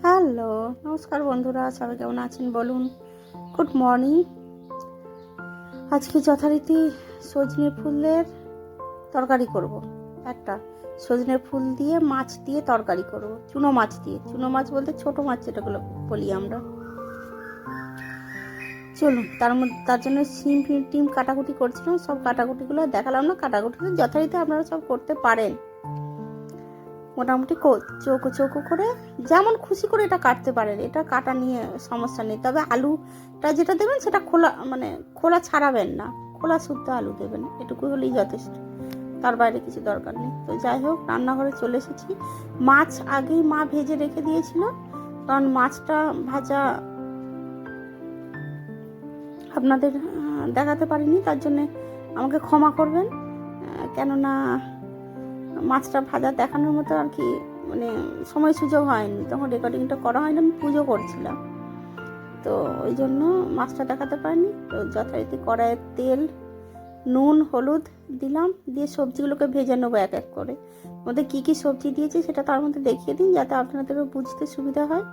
Hello, নমস্কার বন্ধুরা, সবাই কেমন আছেন বলুন। Good morning. আজকে যথারীতি সজনে ফুলের তরকারি করব। একটা সজনে ফুল দিয়ে মাছ দিয়ে তরকারি করব, চুনো মাছ দিয়ে। চুনো মাছ বলতে ছোট মাছ যেটাগুলো বলি আমরা। চলুন, তার জন্য সিম টিম কাটাকুটি করছিলাম, সব কাটাকুটিগুলো দেখালাম না। কাটাকুটি যথারীতি আপনারা সব করতে পারেন, মোটামুটি চৌকো চৌকো করে যেমন খুশি করে এটা কাটতে পারেন। এটা কাটা নিয়ে সমস্যা নেই, তবে আলুটা যেটা দেবেন সেটা খোলা ছাড়াবেন না, খোলা শুদ্ধ আলু দেবেন, এটুকু হলেই যথেষ্ট, তার বাইরে কিছু দরকার নেই। তো যাই হোক, রান্নাঘরে চলে এসেছি। মাছ আগেই মা ভেজে রেখে দিয়েছিল, কারণ মাছটা ভাজা আপনাদের দেখাতে পারিনি, তার জন্যে আমাকে ক্ষমা করবেন। কেননা মাছটা ভাজা দেখানোর মতো আর কি মানে সময় সুযোগ হয়নি, তখন রেকর্ডিংটা করা হয়নি, আমি পুজো করছিলাম, তো ওই জন্য মাছটা দেখাতে পারিনি। তো যথারীতি কড়াইয়ের তেল, নুন, হলুদ দিলাম, দিয়ে সবজিগুলোকে ভেজে নেবো এক এক করে। মধ্যে কী কী সবজি দিয়েছি সেটা তার মধ্যে দেখিয়ে দিন, যাতে আপনাদেরও বুঝতে সুবিধা হয়।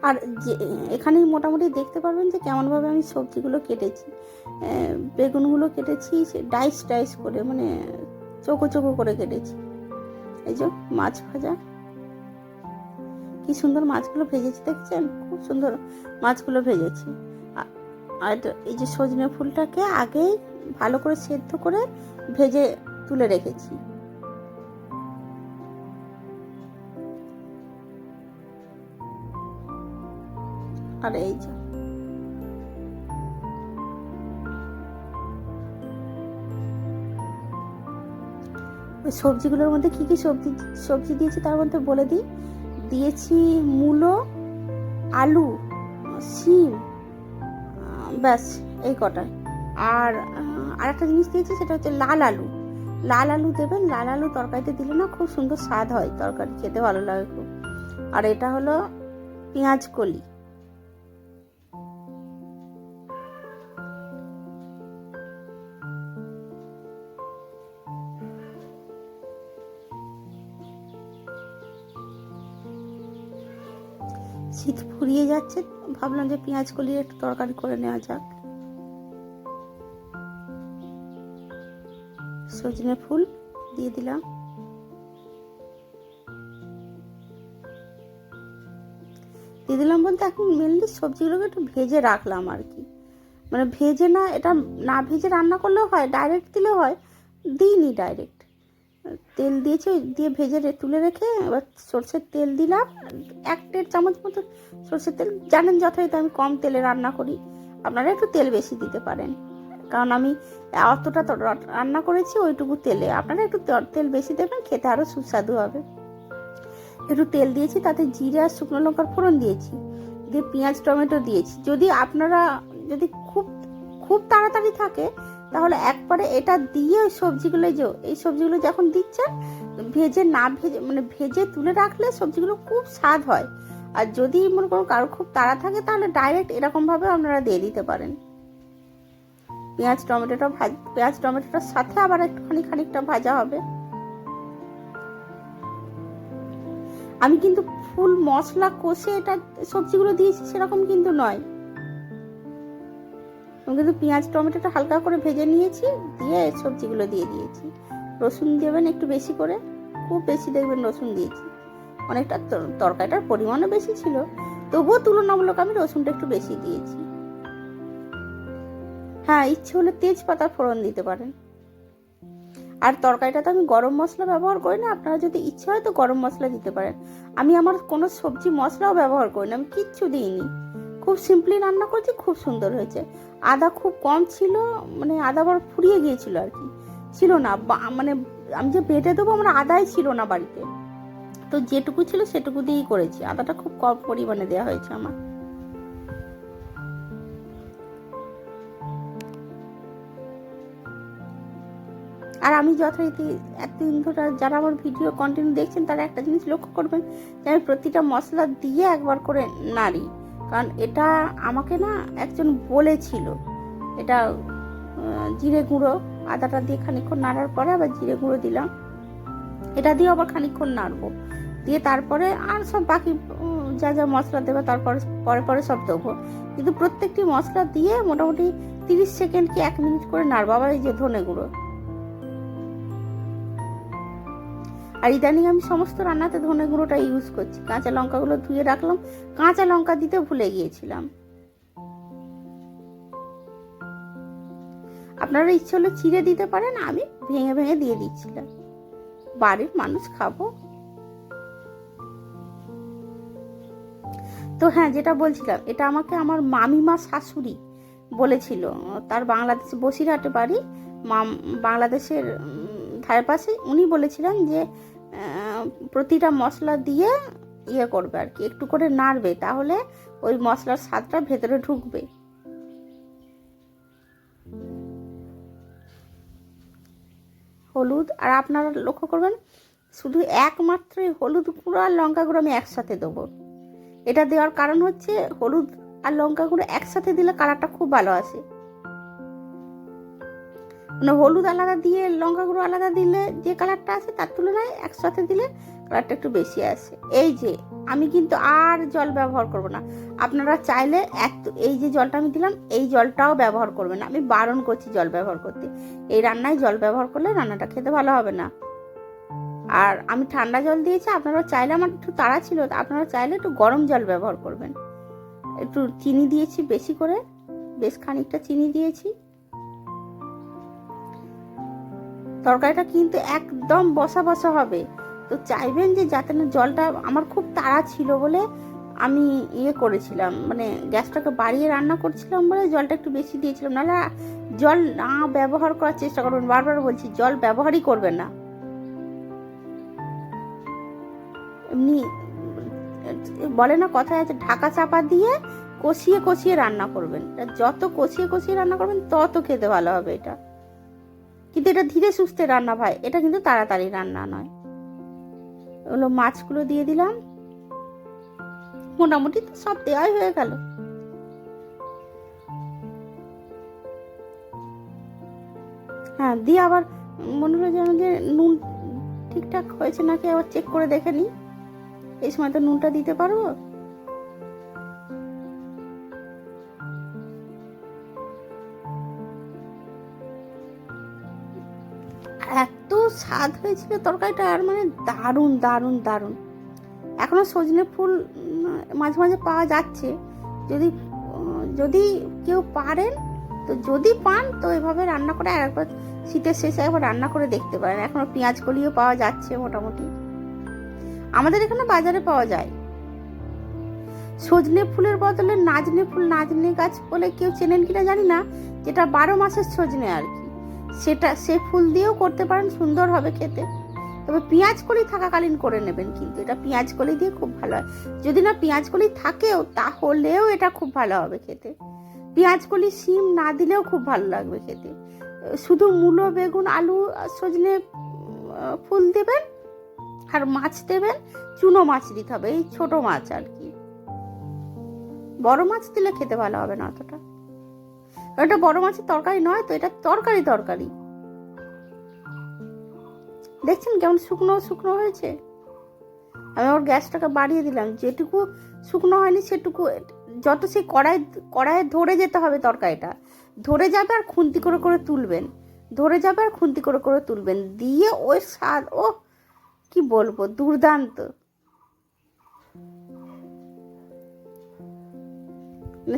আর যে এখানেই মোটামুটি দেখতে পারবেন যে কেমনভাবে আমি সবজিগুলো কেটেছি। বেগুনগুলো কেটেছি ডাইস করে, মানে চৌকো চৌকো করে কেটেছি। এই যে মাছ ভাজা, কি সুন্দর মাছগুলো ভেজেছি, দেখছেন? খুব সুন্দর মাছগুলো ভেজেছি। আর এই যে সজনে ফুলটাকে আগেই ভালো করে সেদ্ধ করে ভেজে তুলে রেখেছি। আর এই যে ওই সবজিগুলোর মধ্যে কি কি সবজি দিয়েছি তার মধ্যে বলে দিই। দিয়েছি মূলো, আলু, শিম, ব্যাস এই কটাই। আর একটা জিনিস দিয়েছি, সেটা হচ্ছে লাল আলু। লাল আলু দেবেন, লাল আলু তরকারিতে দিলে না খুব সুন্দর স্বাদ হয়, তরকারি খেতে ভালো লাগে খুব। আর এটা হলো পেঁয়াজ কলি। শীত ফুরিয়ে যাচ্ছে, ভাবলাম যে পেঁয়াজ কলির একটু তরকারি করে নেওয়া যাক। সজনে ফুল দিয়ে দিলাম, বলতে এখন মেনলি সবজিগুলোকে একটু ভেজে রাখলাম আর কি, মানে ভেজে না, এটা না ভেজে রান্না করলেও হয়, ডাইরেক্ট দিলেও হয়, দিইনি ডাইরেক্ট। তেল দিয়েছি, দিয়ে ভেজে তুলে রেখে এবার সর্ষের তেল দিলাম, 1 চামচ মতো সর্ষের তেল। জানেন যথারীতি আমি কম তেলে রান্না করি, আপনারা একটু তেল বেশি দিতে পারেন, কারণ আমি অতটা রান্না করেছি ওইটুকু তেলে, আপনারা একটু তেল বেশি দেবেন, খেতে আরও সুস্বাদু হবে। একটু তেল দিয়েছি, তাতে জিরে আর শুকনো লঙ্কার ফোড়ন দিয়েছি, দিয়ে পেঁয়াজ টমেটো দিয়েছি। যদি আপনারা যদি খুব তাড়াতাড়ি থাকে, তাহলে একবারে এটা দিয়ে ওই সবজিগুলো যখন দিচ্ছেন, ভেজে তুলে রাখলে সবজিগুলো খুব স্বাদ হয়। আর যদি মনে করুন কারো খুব তাড়া থাকে, তাহলে ডাইরেক্ট এরকম ভাবে আপনারা দিয়ে দিতে পারেন। পেঁয়াজ টমেটোটার সাথে আবার একটুখানি খানিকটা ভাজা হবে। আমি কিন্তু ফুল মশলা কষে এটা সবজিগুলো দিয়েছি সেরকম কিন্তু নয়, আমি কিন্তু পেঁয়াজ টমেটোটা হালকা করে ভেজে নিয়েছি, দিয়ে সবজিগুলো দিয়ে দিয়েছি। রসুন দেবেন একটু বেশি করে, খুব বেশি দেখবেন রসুন দিয়েছি, অনেকটা তরকারিটার পরিমাণও বেশি ছিল, তবুও তুলনামূলক আমি রসুনটা একটু বেশি দিয়েছি। হ্যাঁ, ইচ্ছে হলে তেজপাতা ফোড়ন দিতে পারেন। আর তরকারিটাতে আমি গরম মশলা ব্যবহার করি না, আপনারা যদি ইচ্ছে হয় তো গরম মশলা দিতে পারেন। আমি আমার কোনো সবজি মশলাও ব্যবহার করি না, আমি কিচ্ছু দিইনি, খুব সিম্পলি রান্না করছি, খুব সুন্দর হয়েছে। আদা খুব কম ছিল, মানে আদা আবার ফুরিয়ে গিয়েছিল আর কি, ছিল না, মানে আমি যে বেটে দেবো আমার আদাই ছিল না বাড়িতে, তো যেটুকু ছিল সেটুকু দিয়েই করেছি। আদাটা খুব কম পরিমাণে দেওয়া হয়েছে আমার। আর আমি যথারীতি এতদিন ধরে যারা আমার ভিডিও কন্টিনিউ দেখছেন, তারা একটা জিনিস লক্ষ্য করবেন যে আমি প্রতিটা মশলা দিয়ে একবার করে নাড়ি, কারণ এটা আমাকে না একজন বলেছিল। এটা জিরে গুঁড়ো, আদাটা দিয়ে খানিকক্ষণ নাড়ার পরে আবার জিরে গুঁড়ো দিলাম, এটা দিয়ে আবার খানিকক্ষণ নাড়বো, দিয়ে তারপরে আর সব বাকি যা যা মশলা দেবে তারপরে পরে পরে সব দেবো, কিন্তু প্রত্যেকটি মশলা দিয়ে মোটামুটি 30 সেকেন্ড কি 1 মিনিট করে নাড়বো। আবার এই যে ধনে গুঁড়ো, আর ইদানিং আমি সমস্ত রান্নাতে ধনে গুঁড়োটা ইউজ করছি। কাঁচা লঙ্কাগুলো ধুয়ে রাখলাম, কাঁচা লঙ্কা দিতে ভুলে গিয়েছিলাম। আপনারা ইচ্ছে হলে চিড়ে দিতে পারেন, আমি ভেঙে ভেঙে দিয়ে দিচ্ছিলাম, বাড়ির মানুষ খাবো তো। হ্যাঁ, যেটা বলছিলাম, এটা আমাকে আমার মামিমা শাশুড়ি বলেছিল। তার বাংলাদেশে বসিরহাটে বাড়ি, বাংলাদেশের ধারে পাশে। উনি বলেছিলেন যে প্রতিটা মশলা দিয়ে ইয়ে করবে আর কি, একটু করে নাড়বে, তাহলে ওই মশলার স্বাদটা ভেতরে ঢুকবে। হলুদ, আর আপনারা লক্ষ্য করবেন শুধু একমাত্র হলুদ গুঁড়ো আর লঙ্কা গুঁড়ো আমি একসাথে দেবো। এটা দেওয়ার কারণ হচ্ছে হলুদ আর লঙ্কা গুঁড়ো একসাথে দিলে কালারটা খুব ভালো আসে। মানে হলুদ আলাদা দিয়ে লঙ্কা গুঁড়ো আলাদা দিলে যে কালারটা আসে তার তুলনায় একসাথে দিলে কালারটা একটু বেশি আসে। এই যে আমি কিন্তু আর জল ব্যবহার করব না, আপনারা চাইলে এই যে জলটা আমি দিলাম এই জলটাও ব্যবহার করবেন না, আমি বারণ করছি জল ব্যবহার করতে। এই রান্নায় জল ব্যবহার করলে রান্নাটা খেতে ভালো হবে না। আর আমি ঠান্ডা জল দিয়েছি, আপনারা চাইলে, আমার একটু তাড়া ছিল, আপনারা চাইলে একটু গরম জল ব্যবহার করবেন। একটু চিনি দিয়েছি বেশি করে, বেশ খানিকটা চিনি দিয়েছি। তরকারিটা কিন্তু একদম বসা বসা হবে, তো চাইবেন যে যাতে না জলটা, আমার খুব তাড়া ছিল বলে আমি ইয়ে করেছিলাম, মানে গ্যাসটাকে বাড়িয়ে রান্না করছিলাম বলে জলটা একটু বেশি দিয়েছিলাম। নাহলে জল না ব্যবহার করার চেষ্টা করবেন, বারবার বলছি জল ব্যবহারই করবেন না। এমনি বলে না কথায় আছে, ঢাকা চাপা দিয়ে কষিয়ে কষিয়ে রান্না করবেন। যত কষিয়ে কষিয়ে রান্না করবেন তত খেতে ভালো হবে এটা। কিন্তু এটা ধীরে সুস্থে রান্না ভাই, এটা কিন্তু তাড়াতাড়ি রান্না নয়। ওগুলো মাছগুলো দিয়ে দিলাম, মোটামুটি তো সব দেওয়াই হয়ে গেল। হ্যাঁ, দিয়ে আবার মনে হলো যেন যে নুন ঠিকঠাক হয়েছে নাকি আবার চেক করে দেখে নিই। এই সময় তো নুনটা দিতে পারবো। এত স্বাদ হয়েছিল তরকারিটা, আর মানে দারুণ দারুণ দারুণ। এখনো সজনে ফুল মাঝে মাঝে পাওয়া যাচ্ছে, যদি যদি কেউ পারেন, তো যদি পান তো এভাবে রান্না করে একবার শীতের শেষে একবার রান্না করে দেখতে পারেন। এখনো পেঁয়াজ কলিও পাওয়া যাচ্ছে মোটামুটি, আমাদের এখানে বাজারে পাওয়া যায়। সজনে ফুলের বদলে নাজনে ফুল, নাজনে গাছ বলে কেউ চেনেন কিনা জানি না, যেটা 12 মাসের সজনে আর কি, সে ফুল দিয়েও করতে পারেন, সুন্দর হবে খেতে। তবে পেঁয়াজ কলি থাকাকালীন করে নেবেন, কিন্তু এটা পেঁয়াজ কলি দিয়ে খুব ভালো হয়। যদি না পেঁয়াজ কলি থাকেও তাহলেও এটা খুব ভালো হবে খেতে। পেঁয়াজ কলি শিম না দিলেও খুব ভালো লাগবে খেতে। শুধু মূলো, বেগুন, আলু, সজনে ফুল দেবেন, আর মাছ দেবেন, চুনো মাছ দিতে হবে, এই ছোট মাছ আর কি। বড় মাছ দিলে খেতে ভালো হবে না অতটা, এটা বড় মাছের তরকারি নয় তো, এটা তরকারি তরকারি। দেখছেন কেমন শুকনো শুকনো হয়েছে। আমি ওর গ্যাসটাকে বাড়িয়ে দিলাম, যেটুকু শুকনো হয়নি সেটুকু, যত সেই কড়াইয়ে ধরে যেতে হবে, তরকারিটা ধরে যাবে আর খুন্তি করে করে তুলবেন, ধরে যাবে আর খুন্তি করে করে তুলবেন, দিয়ে ওই স্বাদ, ও কি বলবো, দুর্দান্ত।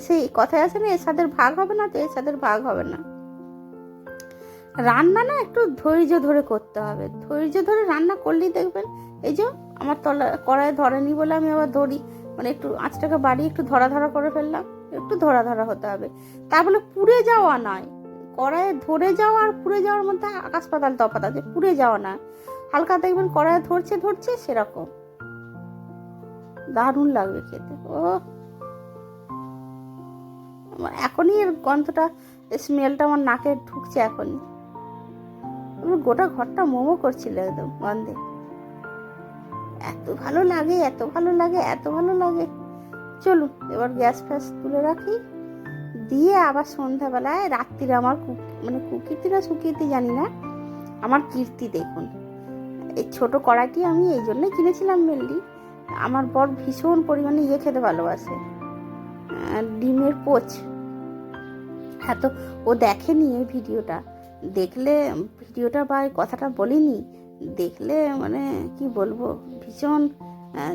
সেই কথায় আছে না, এর স্বাদের ভাগ হবে না, তো এর স্বাদের ভাগ হবে না। রান্না না একটু ধৈর্য ধরে করতে হবে, ধৈর্য ধরে রান্না করলেই দেখবেন। এই যে আমার কড়াইয়ে ধরেনি বলে আমি আবার ধরি, মানে একটু আঁচটাকে বাড়িয়ে একটু ধরা ধরা করে ফেললাম, একটু ধরা ধরা হতে হবে। তার বলে পুড়ে যাওয়া নয়, কড়াইয়ে ধরে যাওয়া আর পুড়ে যাওয়ার মধ্যে আকাশ পাতাল তফাৎ আছে। পুড়ে যাওয়া না, হালকা দেখবেন কড়াইয়ে ধরছে ধরছে সেরকম, দারুণ লাগবে খেতে। ও এখনই এর গন্ধটা, স্মেলটা আমার নাকে ঢুকছে এখনই, গোটা ঘরটা মোমো করছিল একদম গন্ধে। এত ভালো লাগে, এত ভালো লাগে, এত ভালো লাগে। চলুন এবার গ্যাস ফ্যাস তুলে রাখি, দিয়ে আবার সন্ধ্যাবেলায় রাত্রিরে আমার মানে কুকীর্তি না সুকীর্তি জানি না, আমার কীর্তি দেখুন। এই ছোট কড়াইটি আমি এই জন্যই কিনেছিলাম মেনলি, আমার বর ভীষণ পরিমাণে খেতে ভালোবাসে, ডিমের পোচ। হ্যাঁ, তো ও দেখেনি এই ভিডিওটা, দেখলে ভিডিওটা বা এই কথাটা বলিনি, দেখলে মানে কি বলবো, ভীষণ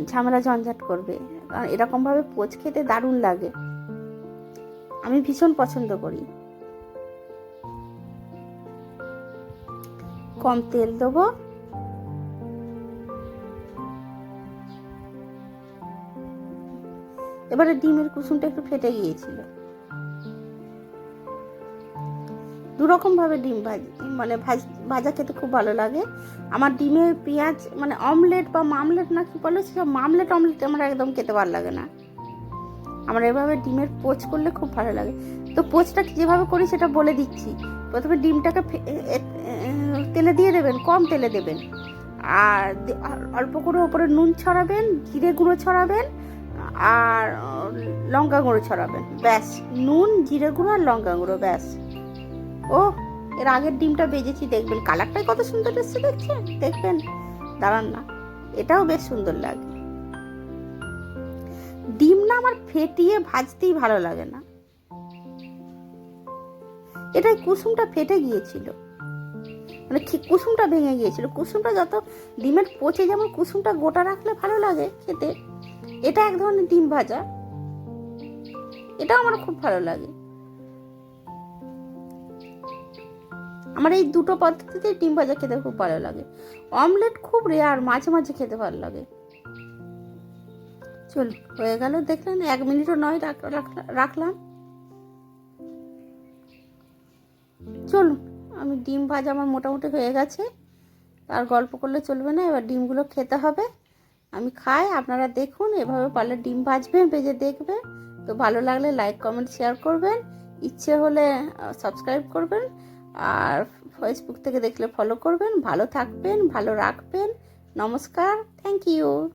ঝামেলা ঝঞ্ঝাট করবে। কারণ এরকমভাবে পোচ খেতে দারুণ লাগে, আমি ভীষণ পছন্দ করি। কম তেল দেবো, এবারে ডিমের কুসুমটা একটু ফেটে গিয়েছিল। দুরকম ভাবে ডিম ভাজা খেতে খুব ভালো লাগে আমার। ডিমের পেঁয়াজ মানে অমলেট বা মামলেট না কি বলে, সেসব মামলেট আমার একদম খেতে ভালো লাগে না। আমার এভাবে ডিমের পোচ করলে খুব ভালো লাগে। তো পোচটা যেভাবে করি সেটা বলে দিচ্ছি। প্রথমে ডিমটাকে তেলে দিয়ে দেবেন, কম তেলে দেবেন, আর অল্প করে ওপরে নুন ছড়াবেন, জিরে গুঁড়ো ছড়াবেন, আর লঙ্কা গুঁড়ো ছড়াবেন, ব্যাস। নুন, জিরে গুঁড়ো আর লঙ্কা গুঁড়ো, ব্যাস। ও, এর আগের ডিমটা ভেজেছি, দেখবেন কালারটাই কত সুন্দর এসছে, দেখছেন? দেখবেন, দাঁড়ান না, এটাও বেশ সুন্দর লাগে। ডিম না আমার ফেটিয়ে ভাজতেই ভালো লাগে না, এটাই কুসুমটা ফেটে গিয়েছিল, মানে কুসুমটা ভেঙে গিয়েছিল। কুসুমটা যত ডিমের পচে যেমন কুসুমটা গোটা রাখলে ভালো লাগে খেতে, এটা এক ধরনের ডিম ভাজা, এটাও আমার খুব ভালো লাগে। আমার এই দুটো পদ্ধতিতে ডিম ভাজা খেতে খুব ভালো লাগে। অমলেট খুব রেয়ার, মাঝে মাঝে খেতে ভালো লাগে। চল, হয়ে গেল, দেখলেন 1 মিনিটও নয় রাখলাম। চলুন, আমি ডিম ভাজা আমার মোটামুটি হয়ে গেছে, আর গল্প করলে চলবে না, এবার ডিমগুলো খেতে হবে। আমি খাই, আপনারা দেখুন, এভাবে পারলে ডিম ভাজবেন, ভেজে দেখবেন। তো ভালো লাগলে লাইক, কমেন্ট, শেয়ার করবেন, ইচ্ছে হলে সাবস্ক্রাইব করবেন, আর ফেসবুক থেকে দেখলে ফলো করবেন। ভালো থাকবেন, ভালো রাখবেন। নমস্কার, থ্যাংক ইউ।